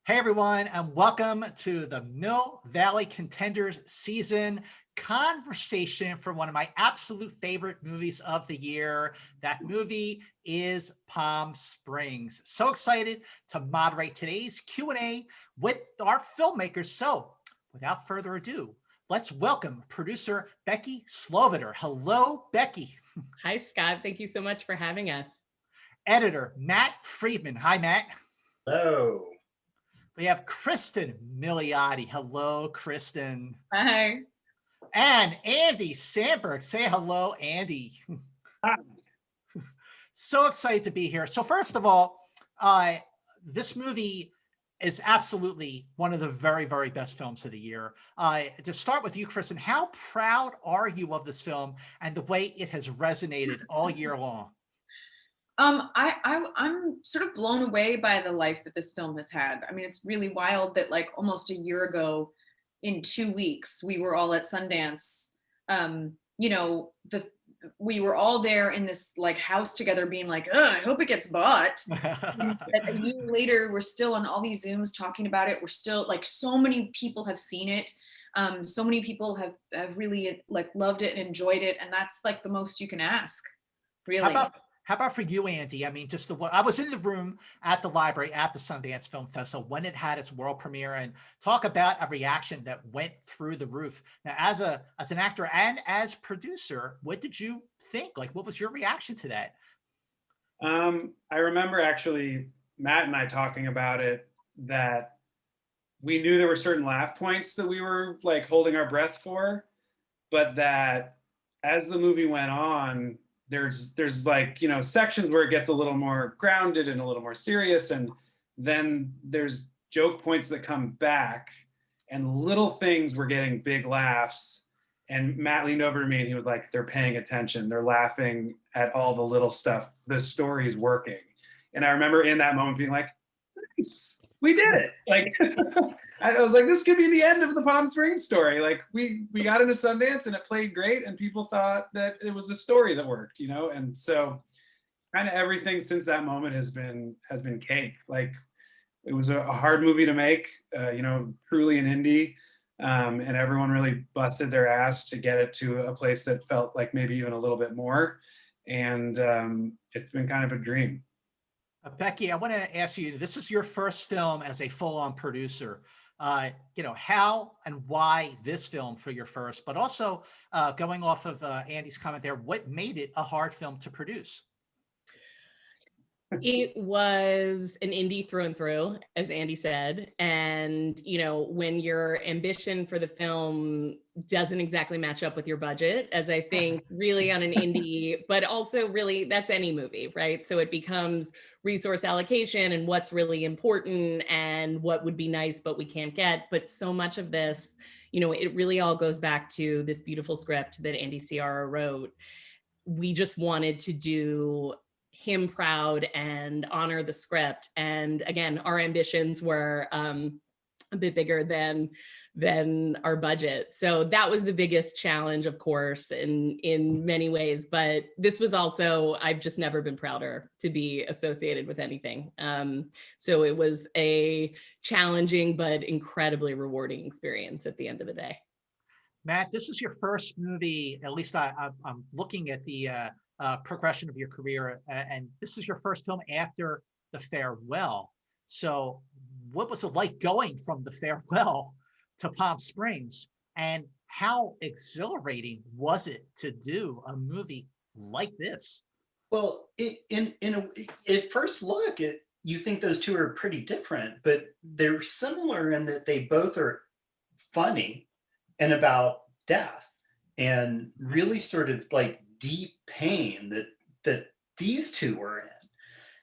Hey everyone, and welcome to the Mill Valley Contenders season conversation for one of my absolute favorite movies of the year. That movie is Palm Springs. So excited to moderate today's Q&A with our filmmakers. So without further ado, let's welcome producer Becky Sloviter. Hello, Becky. Hi, Scott. Thank you so much for having us. Editor Matt Friedman. Hi, Matt. Hello. We have Cristin Milioti. Hello, Cristin. Hi. And Andy Samberg. Say hello, Andy. Hi. So excited to be here. So first of all, this movie is absolutely one of the very, very best films of the year. To start with you, Cristin, how proud are you of this film and the way it has resonated all year long? I'm sort of blown away by the life that this film has had. I mean, it's really wild that like almost a year ago, in 2 weeks, we were all at Sundance. We were all there in this like house together, being like, "Oh, I hope it gets bought." And a year later, we're still on all these Zooms talking about it. We're still like, so many people have seen it. So many people have really like loved it and enjoyed it, and that's like the most you can ask, really. How about for you, Andy? I mean, I was in the room at the library at the Sundance Film Festival when it had its world premiere, and talk about a reaction that went through the roof. Now, as an actor and as producer, what did you think? Like, what was your reaction to that? I remember actually Matt and I talking about it, that we knew there were certain laugh points that we were like holding our breath for, but that as the movie went on, there's like, sections where it gets a little more grounded and a little more serious, and then there's joke points that come back, and little things were getting big laughs. And Matt leaned over to me and he was like, "They're paying attention. They're laughing at all the little stuff. The story's working." And I remember in that moment being like, "Nice, we did it." Like, I was like, this could be the end of the Palm Springs story. Like, we got into Sundance and it played great, and people thought that it was a story that worked, And so kind of everything since that moment has been cake. Like, it was a hard movie to make, truly an indie. And everyone really busted their ass to get it to a place that felt like maybe even a little bit more. And it's been kind of a dream. Becky, I want to ask you, this is your first film as a full-on producer. How and why this film for your first, but also going off of Andy's comment there, what made it a hard film to produce? It was an indie through and through, as Andy said. And, when your ambition for the film doesn't exactly match up with your budget, as I think really on an indie, but also really that's any movie, right? So it becomes resource allocation and what's really important and what would be nice, but we can't get. But so much of this, it really all goes back to this beautiful script that Andy Ciara wrote. We just wanted to do him proud and honor the script. And again, our ambitions were a bit bigger than our budget. So that was the biggest challenge, of course, in many ways. But this was also, I've just never been prouder to be associated with anything. So it was a challenging but incredibly rewarding experience at the end of the day. Matt, this is your first movie, at least I'm looking at the progression of your career, and this is your first film after The Farewell. So what was it like going from The Farewell to Palm Springs, and how exhilarating was it to do a movie like this? Well, at first look, you think those two are pretty different, but they're similar in that they both are funny and about death and really sort of like deep pain that these two were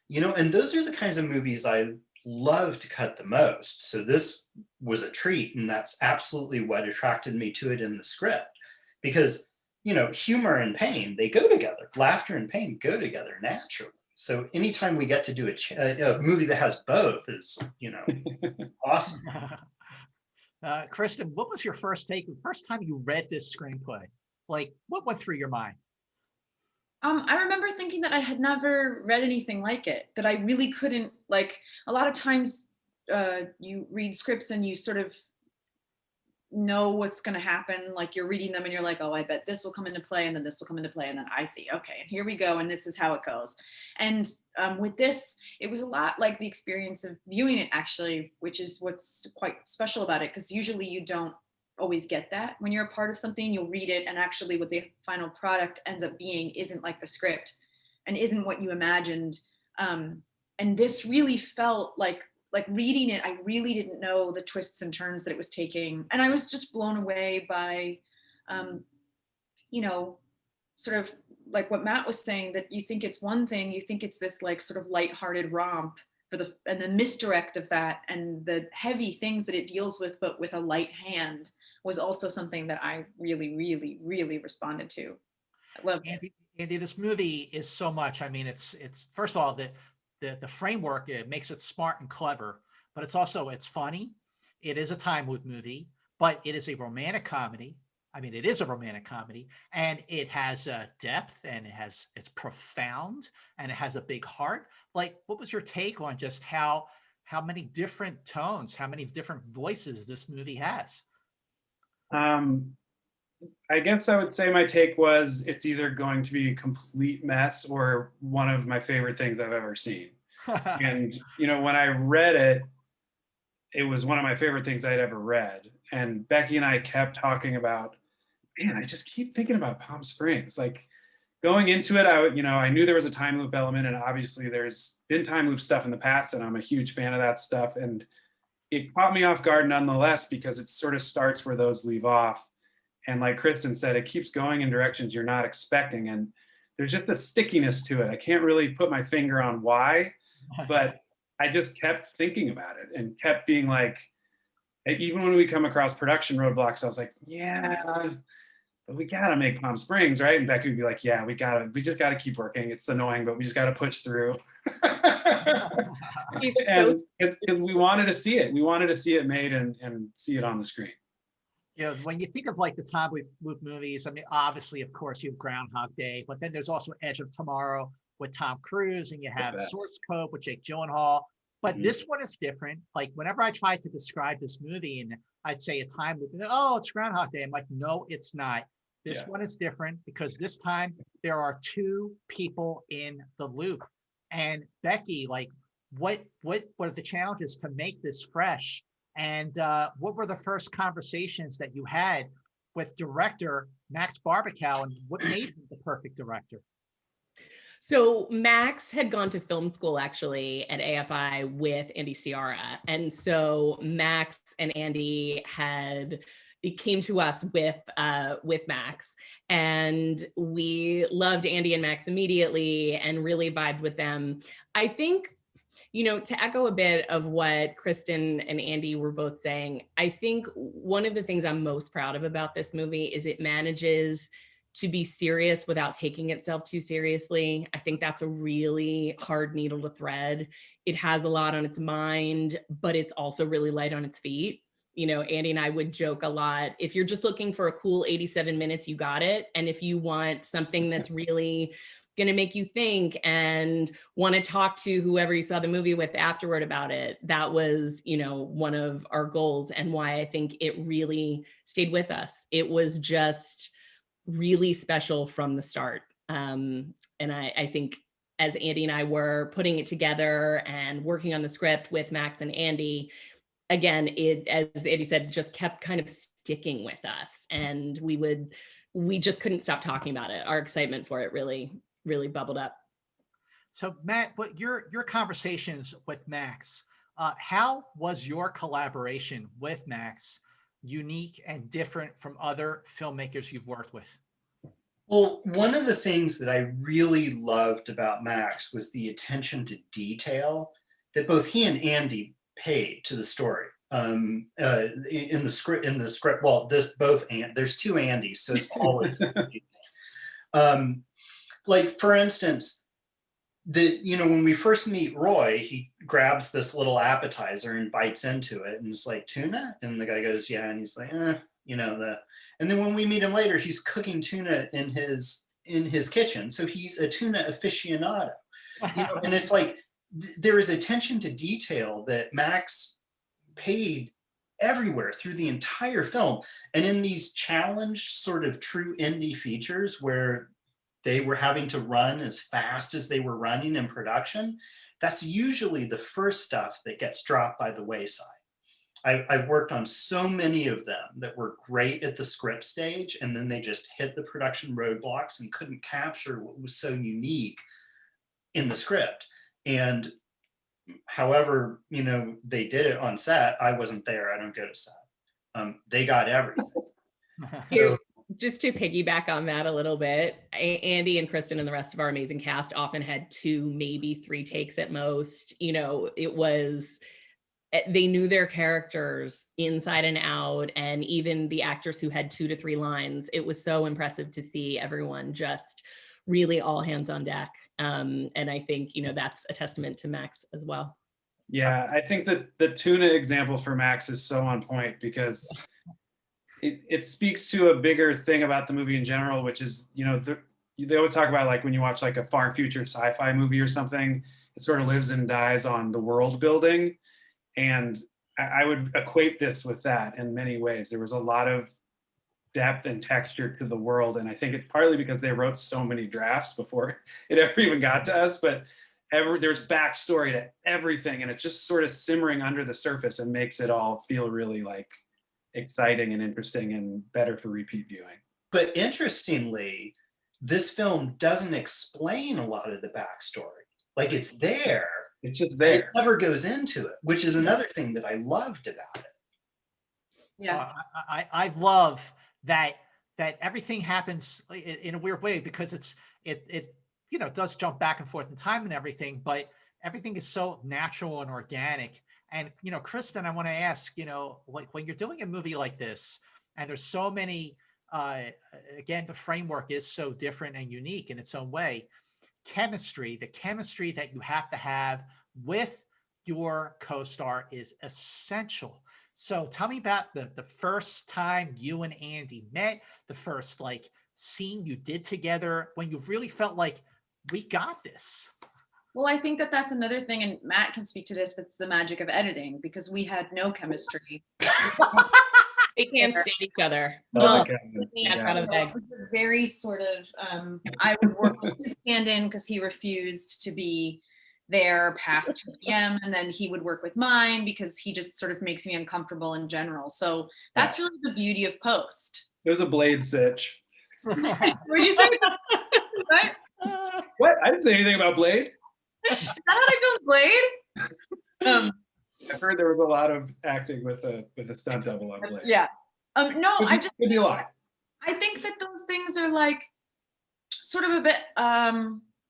in, and those are the kinds of movies I love to cut the most. So this was a treat, and that's absolutely what attracted me to it in the script, because humor and pain, they go together. Laughter and pain go together naturally. So anytime we get to do a movie that has both is awesome. Cristin, what was your first take, the first time you read this screenplay? Like, what went through your mind? I remember thinking that I had never read anything like it, that I really couldn't, like, a lot of times you read scripts and you sort of know what's going to happen. Like you're reading them and you're like, oh, I bet this will come into play, and then this will come into play, and then I see, okay, and here we go, and this is how it goes. And with this, it was a lot like the experience of viewing it, actually, which is what's quite special about it, because usually you don't always get that when you're a part of something. You'll read it, and actually what the final product ends up being isn't like the script and isn't what you imagined. And this really felt like reading it, I really didn't know the twists and turns that it was taking. And I was just blown away by, you know, sort of like what Matt was saying, that you think it's one thing, you think it's this like sort of lighthearted romp and the misdirect of that and the heavy things that it deals with, but with a light hand, was also something that I really, really, really responded to. I love it. Andy, this movie is so much. I mean, it's first of all, the framework, it makes it smart and clever, but it's funny. It is a time loop movie, but it is a romantic comedy. I mean, it is a romantic comedy, and it has depth, and it's profound, and it has a big heart. Like, what was your take on just how many different tones, how many different voices this movie has? I guess I would say my take was it's either going to be a complete mess or one of my favorite things I've ever seen. And, you know, when I read it, it was one of my favorite things I'd ever read. And Becky and I kept talking about, man, I just keep thinking about Palm Springs. Like going into it, I knew there was a time loop element, and obviously there's been time loop stuff in the past, and I'm a huge fan of that stuff. And it caught me off guard nonetheless, because it sort of starts where those leave off. And like Cristin said, it keeps going in directions you're not expecting. And there's just a stickiness to it. I can't really put my finger on why, but I just kept thinking about it and kept being like, even when we come across production roadblocks, I was like, yeah, but we gotta make Palm Springs, right? And Becky would be like, yeah, we just gotta keep working. It's annoying, but we just gotta push through. And we wanted to see it. We wanted to see it made and see it on the screen. You know, when you think of like the time loop movies, I mean, obviously, of course, you have Groundhog Day, but then there's also Edge of Tomorrow with Tom Cruise, and you have Source Code with Jake Gyllenhaal. But this one is different. Like whenever I try to describe this movie and I'd say a time loop, oh, it's Groundhog Day. I'm like, no, it's not. This one is different, because this time there are two people in the loop. And Becky, like, what are the challenges to make this fresh? And what were the first conversations that you had with director Max Barbakow, and what made him the perfect director? So Max had gone to film school actually at AFI with Andy Ciara. And so Max and Andy came to us with Max, and we loved Andy and Max immediately and really vibed with them. I think, you know, to echo a bit of what Cristin and Andy were both saying, I think one of the things I'm most proud of about this movie is it manages to be serious without taking itself too seriously. I think that's a really hard needle to thread. It has a lot on its mind, but it's also really light on its feet. You know, Andy and I would joke a lot, if you're just looking for a cool 87 minutes, you got it. And if you want something that's really going to make you think and want to talk to whoever you saw the movie with afterward about it, that was, you know, one of our goals, and why I think it really stayed with us. It was just really special from the start. And I think as Andy and I were putting it together and working on the script with Max and Andy, again, it, as Andy said, just kept kind of sticking with us, and we just couldn't stop talking about it. Our excitement for it really bubbled up. So Matt, what your conversations with Max, how was your collaboration with Max unique and different from other filmmakers you've worked with? Well, one of the things that I really loved about Max was the attention to detail that both he and Andy paid to the story. In the script, well, there's two Andys, so it's always like, for instance, when we first meet Roy, he grabs this little appetizer and bites into it, and it's like, tuna? And the guy goes, yeah, and he's like, and then when we meet him later, he's cooking tuna in his kitchen, so he's a tuna aficionado. And it's like, there is attention to detail that Max paid everywhere through the entire film. And in these challenged sort of true indie features where they were having to run as fast as they were running in production, that's usually the first stuff that gets dropped by the wayside. I've worked on so many of them that were great at the script stage, and then they just hit the production roadblocks and couldn't capture what was so unique in the script. And however, you know, they did it on set, I wasn't there, I don't go to set. They got everything. Here, just to piggyback on that a little bit, Andy and Cristin and the rest of our amazing cast often had 2, maybe 3 takes at most. You know, it was, they knew their characters inside and out, and even the actors who had 2 to 3 lines, it was so impressive to see everyone just really all hands on deck. And I think, you know, that's a testament to Max as well. Yeah, I think that the tuna example for Max is so on point because it speaks to a bigger thing about the movie in general, which is, you know, they always talk about, like, when you watch like a far future sci-fi movie or something, it sort of lives and dies on the world building. And I would equate this with that in many ways. There was a lot of depth and texture to the world, and I think it's partly because they wrote so many drafts before it ever even got to us, but there's backstory to everything, and it's just sort of simmering under the surface and makes it all feel really like exciting and interesting and better for repeat viewing. But interestingly, this film doesn't explain a lot of the backstory. Like, it's there. It's just there. It never goes into it, which is another thing that I loved about it. Yeah. I love that everything happens in a weird way, because it you know, does jump back and forth in time and everything, but everything is so natural and organic. And, you know, Cristin, I want to ask, you know, like, when you're doing a movie like this, and there's so many, again, the framework is so different and unique in its own way. The chemistry that you have to have with your co-star is essential. So tell me about the first time you and Andy met, the first like scene you did together, when you really felt like, we got this. Well, I think that that's another thing, and Matt can speak to this, that's the magic of editing, because we had no chemistry. They can't stand each other. Oh, Out of the bag. It was a very sort of, I would work with his stand-in because he refused to be there past 2 p.m. and then he would work with mine because he just sort of makes me uncomfortable in general. So that's really the beauty of post. It was a blade sitch. What did you say? Right? What? I didn't say anything about Blade. Is that how they filmed Blade? I've heard there was a lot of acting with a stunt double on Blade. Yeah. No, I just could be a lot. I think that those things are like sort of a bit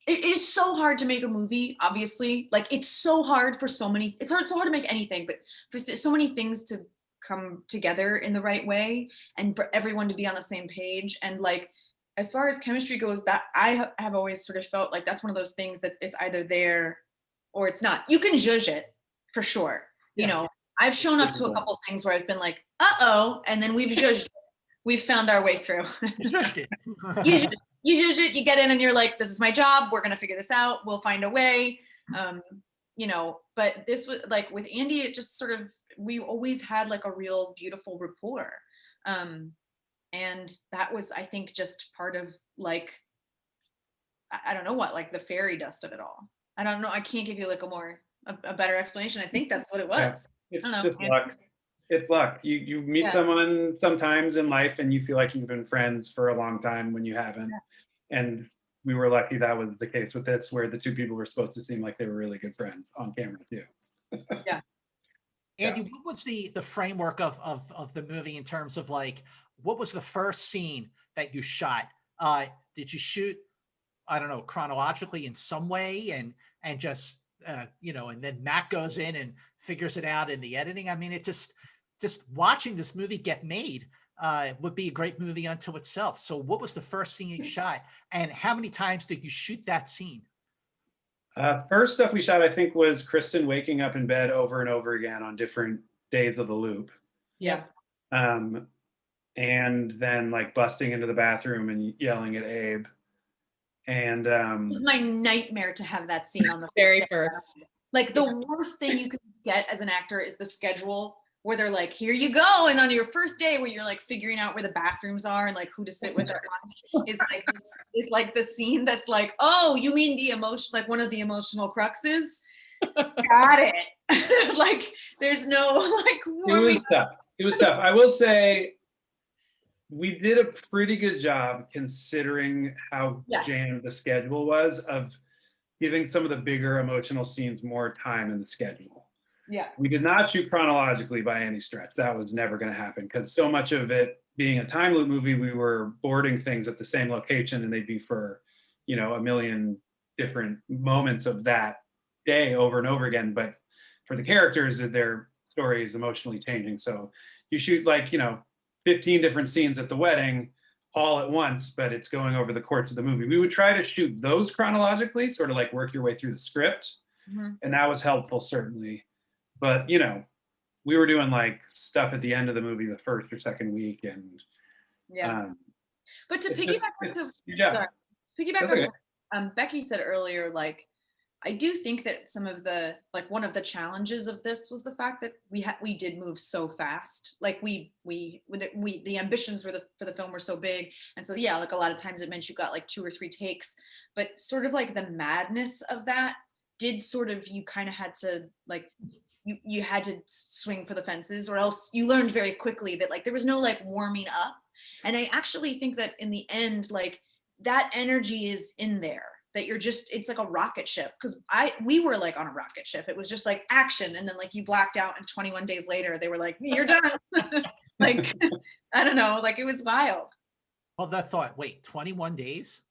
it is so hard to make a movie, obviously. Like, it's so hard for so many, it's so hard to make anything, but for so many things to come together in the right way and for everyone to be on the same page. And like, as far as chemistry goes, that I have always sort of felt like that's one of those things that it's either there or it's not. You can judge it for sure. You know, I've shown up to a couple things where I've been like, uh-oh, and then we've judged it. We've found our way through. You judged it. You judge it, you get in and you're like, this is my job. We're going to figure this out. We'll find a way. You know, but this was like with Andy, it just sort of, we always had like a real beautiful rapport. And that was, I think, just part of like, I don't know what, like the fairy dust of it all. I don't know. I can't give you like a better explanation. I think that's what it was. Yeah. It's just luck. It's luck. You meet someone sometimes in life and you feel like you've been friends for a long time when you haven't. Yeah. And we were lucky that was the case with this, where the 2 people were supposed to seem like they were really good friends on camera too. Yeah. Andy, what was the framework of the movie in terms of like, what was the first scene that you shot? Did you shoot, I don't know, chronologically in some way, and just you know, and then Matt goes in and figures it out in the editing? I mean, it just watching this movie get made would be a great movie unto itself. So what was the first scene you shot, and how many times did you shoot that scene? First stuff we shot, I think, was Cristin waking up in bed over and over again on different days of the loop. Yeah. And then like busting into the bathroom and yelling at Abe. And it was my nightmare to have that scene on the very first. Like the worst thing you could get as an actor is the schedule where they're like, here you go. And on your first day where you're like figuring out where the bathrooms are and like who to sit with at lunch is like the scene that's like, oh, you mean the emotion, like one of the emotional cruxes? Got it. Like there's no like It was tough. I will say we did a pretty good job considering how jammed the schedule was of giving some of the bigger emotional scenes more time in the schedule. Yeah. We did not shoot chronologically by any stretch. That was never going to happen because so much of it being a time loop movie, we were boarding things at the same location and they'd be for, you know, a million different moments of that day over and over again. But for the characters, their story is emotionally changing. So you shoot like, you know, 15 different scenes at the wedding all at once, but it's going over the course of the movie. We would try to shoot those chronologically, sort of like work your way through the script. And that was helpful, certainly. But, you know, we were doing like stuff at the end of the movie the first or second week. And but to piggyback onto what Becky said earlier, like, I do think that some of the, like one of the challenges of this was the fact that we did move so fast. Like the ambitions for the film were so big. And so, yeah, like a lot of times it meant you got like 2 or 3 takes, but sort of like the madness of that did sort of, you kind of had to like, you had to swing for the fences or else you learned very quickly that like there was no like warming up. And I actually think that in the end, like that energy is in there, that you're just, it's like a rocket ship. Cause we were like on a rocket ship. It was just like action. And then like you blacked out and 21 days later, they were like, you're done. Like, I don't know, like it was wild. Well, that thought, wait, 21 days?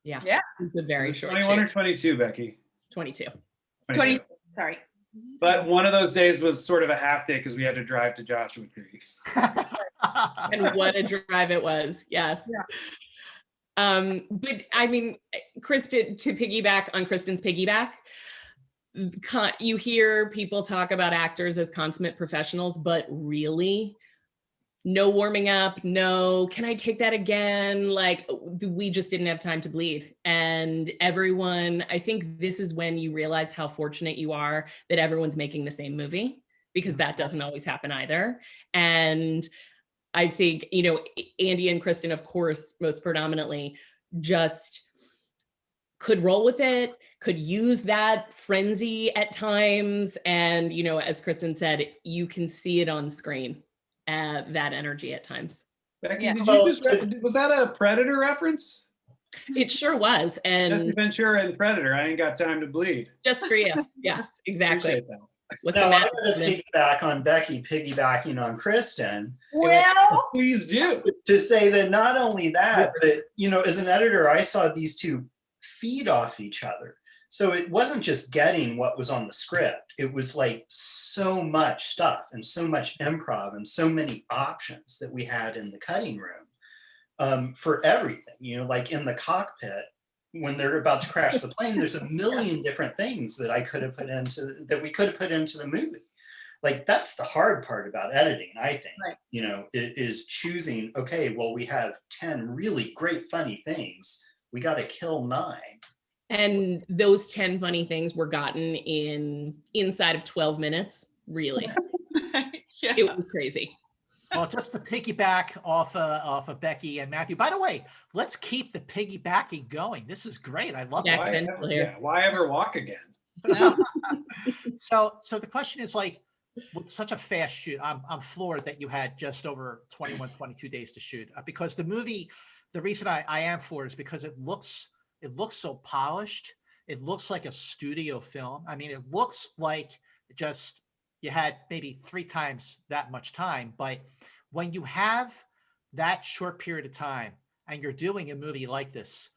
Yeah. Yeah. It's a very short 21 shoot. or 22, Becky? 22. 22. Sorry. But one of those days was sort of a half day because we had to drive to Joshua Tree. And what a drive it was. Yes. Yeah. But I mean, Cristin, to piggyback on Kristin's piggyback, you hear people talk about actors as consummate professionals, but really no warming up, no, can I take that again? Like we just didn't have time to bleed. And everyone, I think this is when you realize how fortunate you are that everyone's making the same movie, because that doesn't always happen either. And I think, you know, Andy and Cristin, of course, most predominantly just could roll with it, could use that frenzy at times. And, you know, as Cristin said, you can see it on screen. That energy at times. Becky, did you just was that a Predator reference? It sure was. And Jesse Ventura and Predator. I ain't got time to bleed. Just for you. Yes, exactly. Now, I'm going to piggyback on Becky, piggybacking on Cristin. Well, please do. To say that not only that, but you know, as an editor, I saw these two feed off each other. So it wasn't just getting what was on the script. It was like so much stuff and so much improv and so many options that we had in the cutting room for everything. You know, like in the cockpit, when they're about to crash the plane, there's a million different things that we could have put into the movie. Like that's the hard part about editing, I think. Right. You know, it is choosing, okay, well, we have 10 really great funny things. We got to kill 9. And those 10 funny things were gotten inside of 12 minutes, really. Yeah. It was crazy. Well, just to piggyback off of Becky and Matthew. By the way, let's keep the piggybacking going. This is great. I love it. Why ever walk again? So the question is like, with such a fast shoot, I'm floored that you had just over 21, 22 days to shoot because the movie, the reason I am floored is because it looks so polished. It looks like a studio film. I mean, it looks like just you had maybe 3 times that much time. But when you have that short period of time and you're doing a movie like this,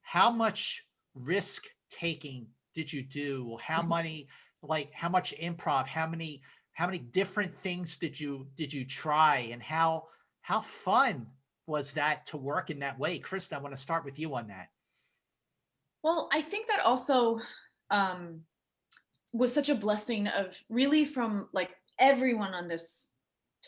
how much risk taking did you do? How much improv, how many different things did you try, and how fun was that to work in that way? Cristin, I want to start with you on that. Well, I think that also was such a blessing of really from like everyone on this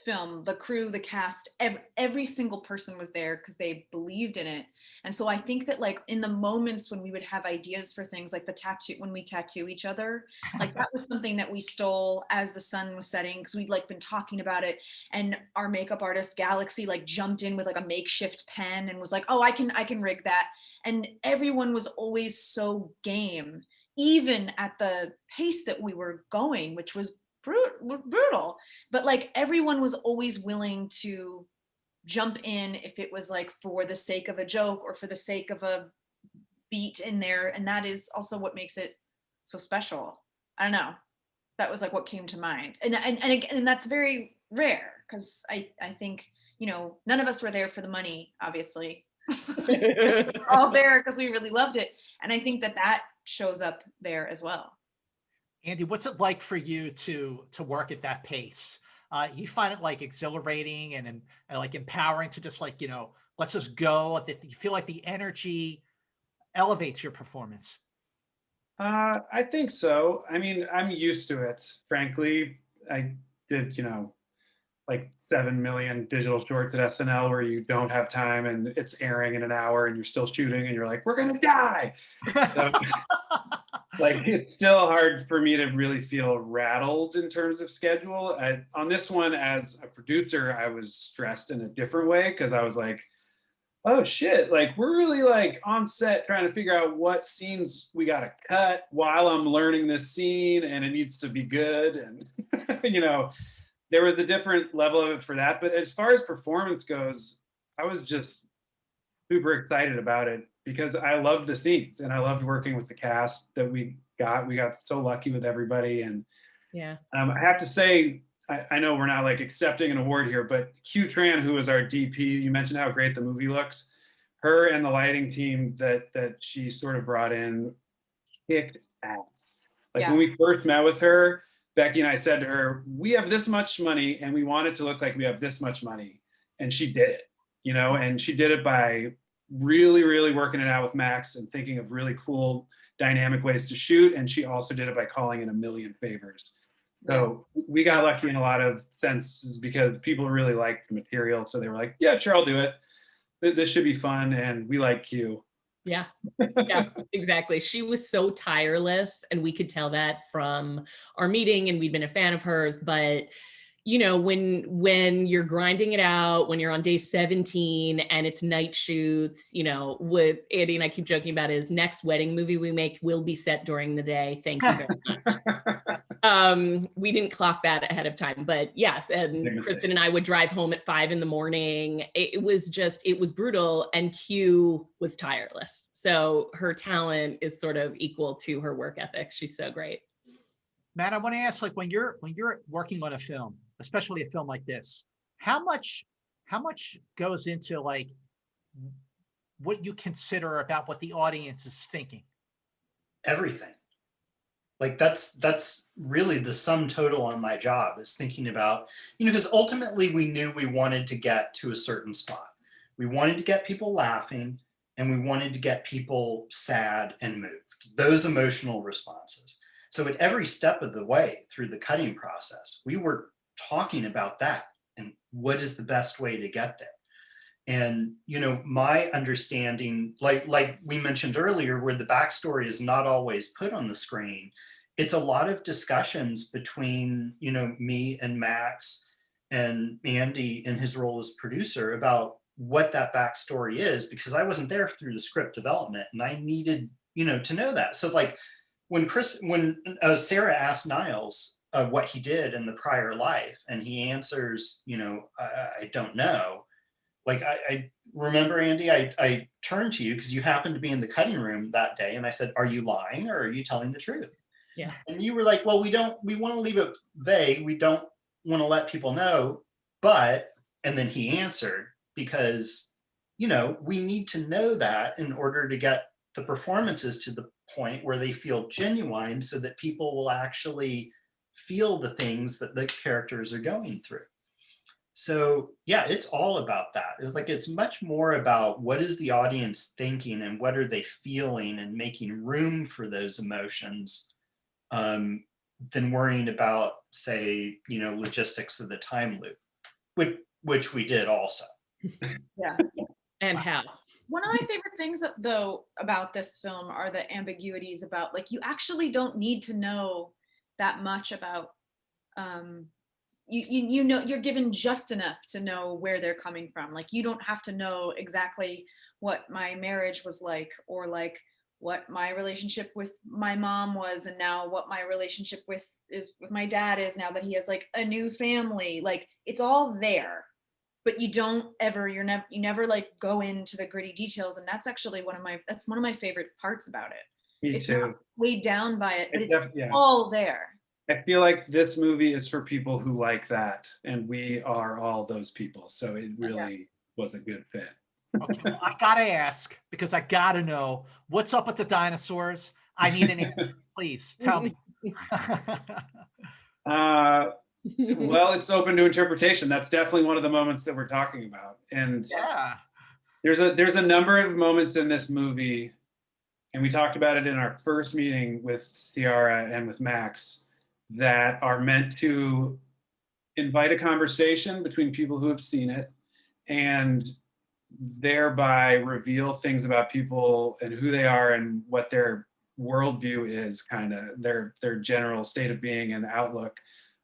film, the crew, the cast, every single person was there because they believed in it. And so I think that like in the moments when we would have ideas for things like the tattoo, when we tattoo each other, like that was something that we stole as the sun was setting because we'd like been talking about it, and our makeup artist Galaxy like jumped in with like a makeshift pen and was like, oh, I can rig that. And everyone was always so game, even at the pace that we were going, which was brutal, but like everyone was always willing to jump in if it was like for the sake of a joke or for the sake of a beat in there. And that is also what makes it so special. I don't know, that was like what came to mind. And that's very rare because I think, you know, none of us were there for the money, obviously. We're all there because we really loved it, and I think that shows up there as well. Andy, what's it like for you to work at that pace? You find it like exhilarating and like empowering to just like, you know, let's just go. You feel like the energy elevates your performance? I think so. I mean, I'm used to it, frankly. I did, you know, like 7 million digital shorts at SNL where you don't have time and it's airing in an hour and you're still shooting and you're like, we're gonna die. So, like, it's still hard for me to really feel rattled in terms of schedule. On this one, as a producer, I was stressed in a different way because I was like, oh shit, like we're really like on set trying to figure out what scenes we gotta cut while I'm learning this scene and it needs to be good. And, you know, there was a different level of it for that. But as far as performance goes, I was just super excited about it because I loved the scenes and I loved working with the cast that we got. We got so lucky with everybody. And Yeah. I have to say, I know we're not like accepting an award here, but Q Tran, who was our DP, you mentioned how great the movie looks. Her and the lighting team that she sort of brought in kicked ass. Like when we first met with her, Becky and I said to her, we have this much money and we want it to look like we have this much money. And she did it, you know, and she did it by really, really working it out with Max and thinking of really cool dynamic ways to shoot. And she also did it by calling in a million favors. So we got lucky in a lot of senses because people really liked the material. So they were like, yeah, sure, I'll do it. This should be fun. And we like Q. Yeah, yeah, exactly. She was so tireless, and we could tell that from our meeting, and we'd been a fan of hers. But you know, when you're grinding it out, when you're on day 17 and it's night shoots, you know, with Andy and I keep joking about his next wedding movie we make will be set during the day. Thank you very much. We didn't clock that ahead of time, but yes. And Cristin and I would drive home at 5 a.m. It was brutal, and Q was tireless. So her talent is sort of equal to her work ethic. She's so great. Matt, I want to ask, like, when you're working on a film, especially a film like this, how much goes into like what you consider about what the audience is thinking? Everything. Like that's really the sum total on my job, is thinking about, you know, because ultimately we knew we wanted to get to a certain spot. We wanted to get people laughing and we wanted to get people sad and moved, those emotional responses. So at every step of the way through the cutting process, we were talking about that and what is the best way to get there. And, you know, my understanding, like we mentioned earlier, where the backstory is not always put on the screen, it's a lot of discussions between, you know, me and Max and Andy in his role as producer about what that backstory is, because I wasn't there through the script development and I needed, you know, to know that. So like when Sarah asked Nyles what he did in the prior life, and he answers, you know, I don't know. Like I remember, Andy, I turned to you because you happened to be in the cutting room that day, and I said, "Are you lying or are you telling the truth?" Yeah. And you were like, "Well, we want to leave it vague. We don't want to let people know." But, and then he answered, because, you know, we need to know that in order to get the performances to the point where they feel genuine, so that people will actually feel the things that the characters are going through. So yeah, it's all about that. Like, it's much more about what is the audience thinking and what are they feeling, and making room for those emotions, than worrying about, say, you know, logistics of the time loop. which we did also. Yeah. And how? One of my favorite things though about this film are the ambiguities about, like, you actually don't need to know that much about you know, you're given just enough to know where they're coming from. Like, you don't have to know exactly what my marriage was like, or like what my relationship with my mom was, and now what my relationship with my dad is now that he has like a new family. Like, it's all there, but you never like go into the gritty details. And that's actually one of my favorite parts about it. Me It's too. not weighed down by it, but it's Yeah. all there. I feel like this movie is for people who like that, and we are all those people. So it really was a good fit. Okay, well, I gotta ask, because I gotta know what's up with the dinosaurs. I need an answer. Please tell me. Well, it's open to interpretation. That's definitely one of the moments that we're talking about. And Yeah. there's a number of moments in this movie, and we talked about it in our first meeting with Ciara and with Max, that are meant to invite a conversation between people who have seen it, and thereby reveal things about people and who they are and what their worldview is, kind of their general state of being and outlook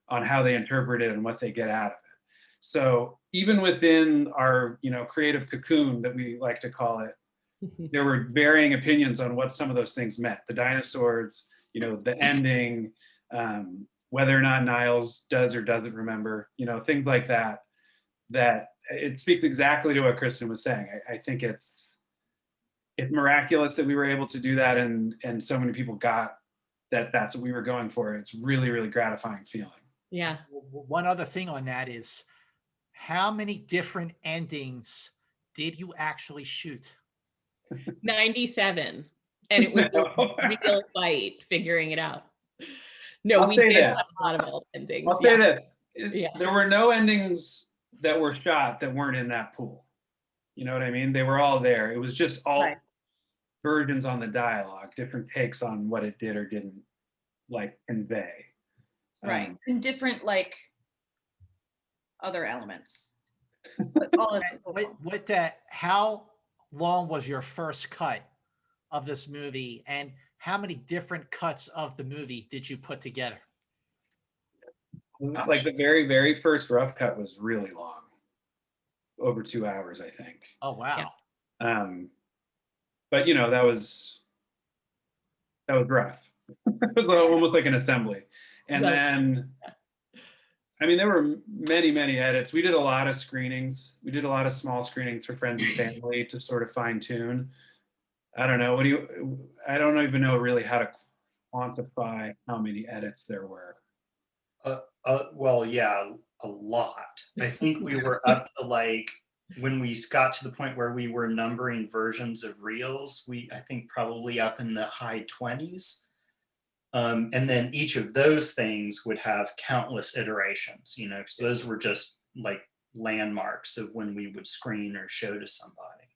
on how they interpret it and what they get out of it. So even within our, creative cocoon that we like to call it, there were varying opinions on what some of those things meant. The dinosaurs, the ending, whether or not Nyles does or doesn't remember, things like that, that it speaks exactly to what Cristin was saying. I think it's miraculous that we were able to do that, and so many people got that that's what we were going for. It's really, really gratifying feeling. Yeah. One other thing on that is, how many different endings did you actually shoot? 97. And it was a real fight figuring it out. No, I'll we say did this. have a lot of old endings. I'll say this. Yeah. There were no endings that were shot that weren't in that pool. You know what I mean? They were all there. It was just all Right. versions on the dialogue, different takes on what it did or didn't like convey. Right. And different like other elements. But all of it. How long was your first cut of this movie, and how many different cuts of the movie did you put together? Like the very, very first rough cut was really long, over 2 hours, I think. Oh, wow. Yeah. But that was rough. It was almost like an assembly. And then, there were many, many edits. We did a lot of screenings. We did a lot of small screenings for friends and family to sort of fine tune. I don't know. I don't even know really how to quantify how many edits there were. Well, yeah, a lot. I think we were up to when we got to the point where we were numbering versions of reels, I think probably up in the high 20s. And then each of those things would have countless iterations, because those were just like landmarks of when we would screen or show to somebody.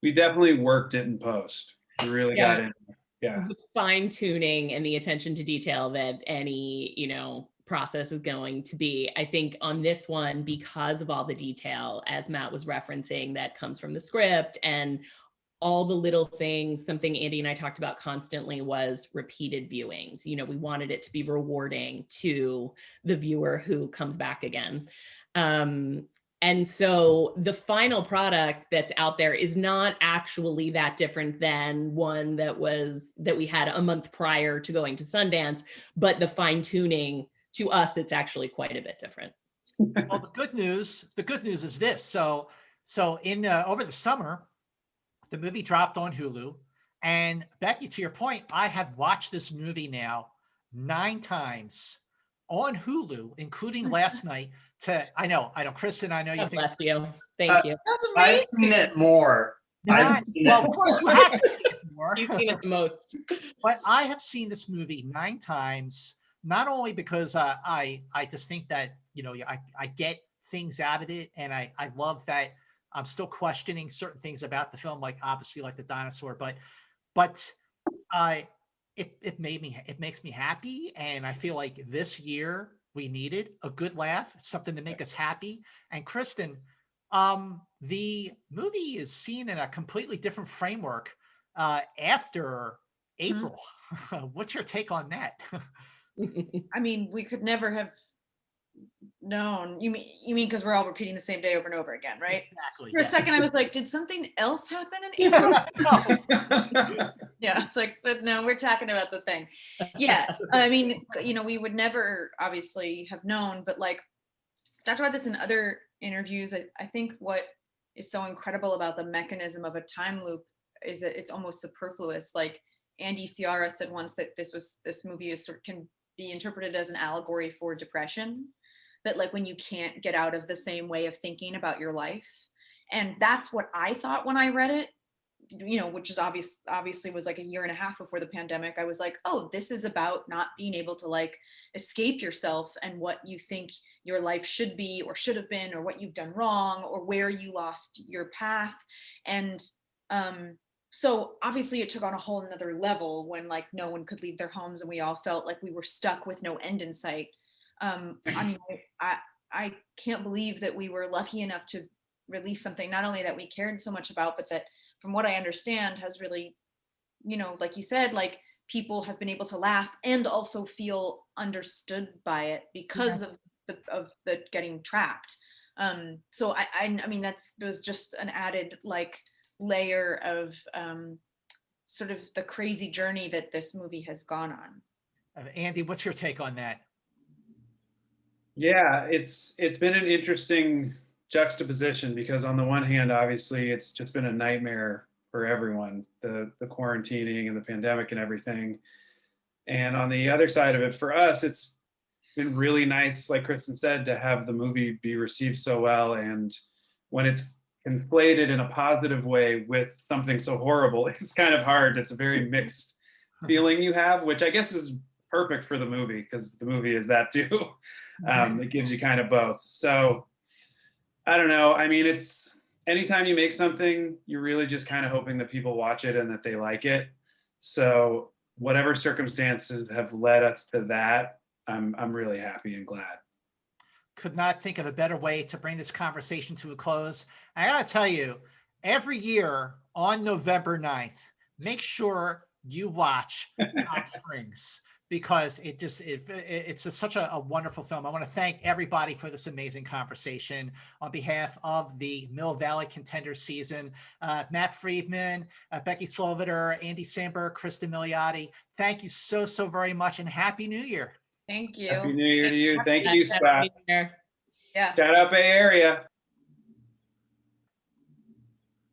We definitely worked it in post. We really got in. Yeah. The fine tuning and the attention to detail that any, process is going to be. I think on this one, because of all the detail, as Matt was referencing, that comes from the script and all the little things, something Andy and I talked about constantly was repeated viewings. We wanted it to be rewarding to the viewer who comes back again. And so the final product that's out there is not actually that different than one that we had a month prior to going to Sundance, but the fine tuning, to us, it's actually quite a bit different. Well, the good news is this. So in over the summer, the movie dropped on Hulu, and Becky, to your point, I have watched this movie now 9 times on Hulu, including last night. I know, Cristin, I know you God think. bless you. Thank you. That's I've amazing. seen it more. Well, of course you have to see it more. You've seen it the most. But I have seen this movie 9 times, not only because I just think that, I get things out of it, and I love that I'm still questioning certain things about the film, like obviously like the dinosaur, but it makes me happy. And I feel like this year we needed a good laugh, something to make us happy. And Cristin, the movie is seen in a completely different framework after April. What's your take on that? I mean, we could never have known. You mean because we're all repeating the same day over and over again, right? Exactly. For a second, I was like, did something else happen in April? Yeah, it's like, but no, we're talking about the thing. Yeah, I mean, we would never obviously have known, but like, talked about this in other interviews. I think what is so incredible about the mechanism of a time loop is that it's almost superfluous. Like Andy Ciara said once that this movie can be interpreted as an allegory for depression, that like when you can't get out of the same way of thinking about your life. And that's what I thought when I read it, which is obviously was like a year and a half before the pandemic. I was like, oh, this is about not being able to like escape yourself and what you think your life should be or should have been, or what you've done wrong, or where you lost your path. And so obviously it took on a whole nother level when like no one could leave their homes and we all felt like we were stuck with no end in sight. I mean, I can't believe that we were lucky enough to release something not only that we cared so much about, but that from what I understand has really, like you said, like people have been able to laugh and also feel understood by it because of the getting trapped. So I mean, was just an added like layer of sort of the crazy journey that this movie has gone on. Andy, what's your take on that? Yeah, it's been an interesting juxtaposition because on the one hand, obviously, it's just been a nightmare for everyone, the quarantining and the pandemic and everything. And on the other side of it, for us, it's been really nice, like Cristin said, to have the movie be received so well. And when it's conflated in a positive way with something so horrible, it's kind of hard. It's a very mixed feeling you have, which I guess is perfect for the movie because the movie is that too. It gives you kind of both. So I don't know. I mean, it's anytime you make something, you're really just kind of hoping that people watch it and that they like it. So whatever circumstances have led us to that, I'm really happy and glad. Could not think of a better way to bring this conversation to a close. I gotta tell you, every year on November 9th, make sure you watch Palm Springs, because it's just such a wonderful film. I want to thank everybody for this amazing conversation on behalf of the Mill Valley Contenders season. Matt Friedman, Becky Sloviter, Andy Samberg, Cristin Milioti. Thank you so very much, and Happy New Year. Thank you. Happy New Year to you. Thank you, Scott. Yeah. Shout out Bay Area.